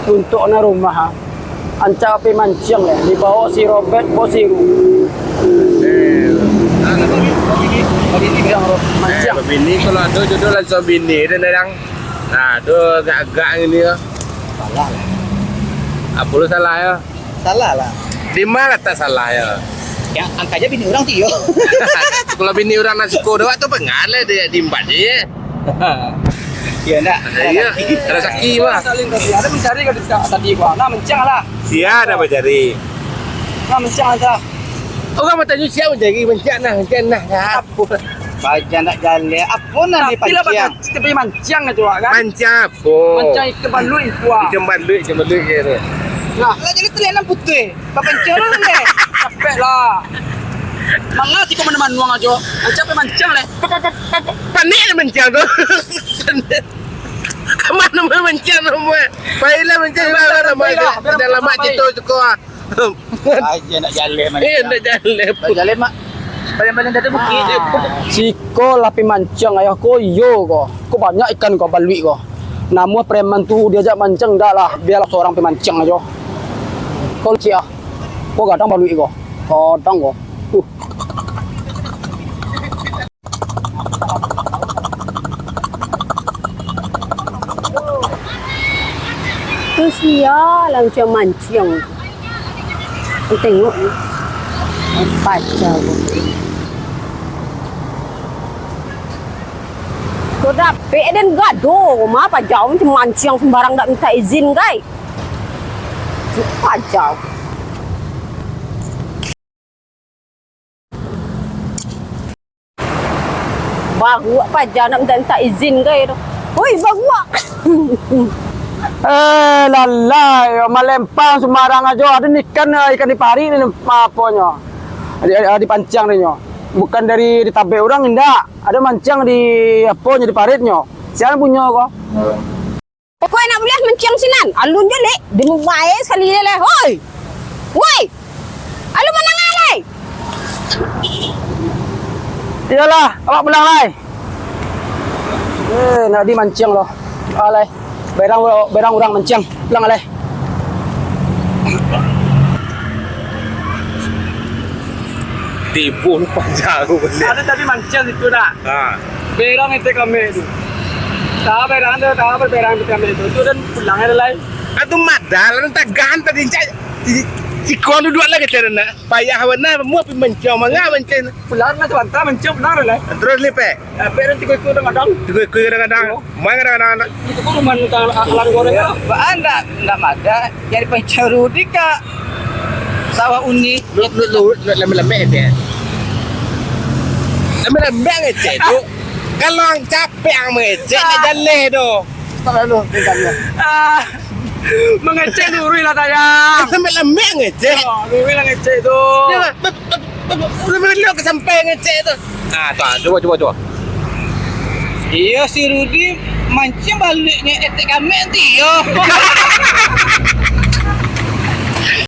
untuk na rumah ha. Anca api mancing ya, dibawa si Robert Bosiru. Bini bilang mancing. Bini kalau ada jodoh langsung bini dan orang. Nah, tu agak-agak ini ya. Salah lah. Apa lu salah ya? Salah lah. Di mana tak salah ya? Ya, angkanya bini orang tio. Kalau bini orang nasi kodok tu pengalah dia dimbat je. Iya enggak? Iya, ada saki mah. Saling kasih. Ada mencari ke tadi gua. Nah, mencang lah. Sia ada mencari. Nah, mencang aja. Orang bertanya siapa mencari mencang nah. Apa? Baca nak jalan. Apa nak dipancang? Tapi mancang aja kan? Mancang apa? Mancang ikan balui kuah. Ikan balui ke. Nah, lah jadi telan putih. Papancang lah. Capek lah. Mangga si kau meneman aja. Capek mancang lah. Panik mencang tu. Kemana mau mencang semua? Baiklah mencang lah. Dalam mak cito cukup. Aja nak jalan mana? Nak jalan. Jalan mak. Baling-baling dari bukit. Siko lapi mancang ayah ko yo ko. Ko banyak ikan ko balui ko. Namun preman tu diajak mancang dah lah. Biarlah seorang pemancang aja. Ko cia. Ko gadang balui ko. Gadang ko. Tu sial lah macam mancing. Kau tengok ni. Baca aku. Kau dapet dan gaduh. Apa jauh macam mancing sembarang tak minta izin guys. Pajau. Baru apa jauh nak minta izin guys. Oi, baru. Lalai, melempang sembarang aja. Ada ikan di pari ni apanya. Ada pancang ni nyo. Bukan dari tabe orang indak. Ada mancang di apanya di paritnya. Siapa punya kau? Kau nak boleh mancing sinan? Alun je lek. Dia baik sekali dia leh. Hoi. Woi. Alun mana ngalai? Iyalah, awak belang lai. Nak di mancing loh. Alai. Berang orang mancing. Belang alai. Tipu panjang beli. Ada tadi mancing itu dah. Ha. Berang itu kami itu. Berang itu kami itu. Itu dan pulang ada lain. Atu madal entah ganta di si kon dua lagi cara nak. Payah warna mau pergi mencong mangga mencong. Pulang na bantah mancing pulang ada lain. Terus lipe. Berang tiga itu kadang. Tiga kadang-kadang. Mana kadang-kadang. Itu pun rumah alam goreng. Anda enggak ada. Jadi pancing Rudi kak. Sawah uni. Lu lembek dia. Lembek ngecek tu. Kalau capek ngecek nak jalan tu. Tak lalu tinggalnya. Mengecek Ruri lah tayang. Lembek ngecek. Ruri lah ngecek tu. Lu sampai ngecek tu. Ah, tu coba. Iya si Rudi mancing baliknya etek kami nanti yo.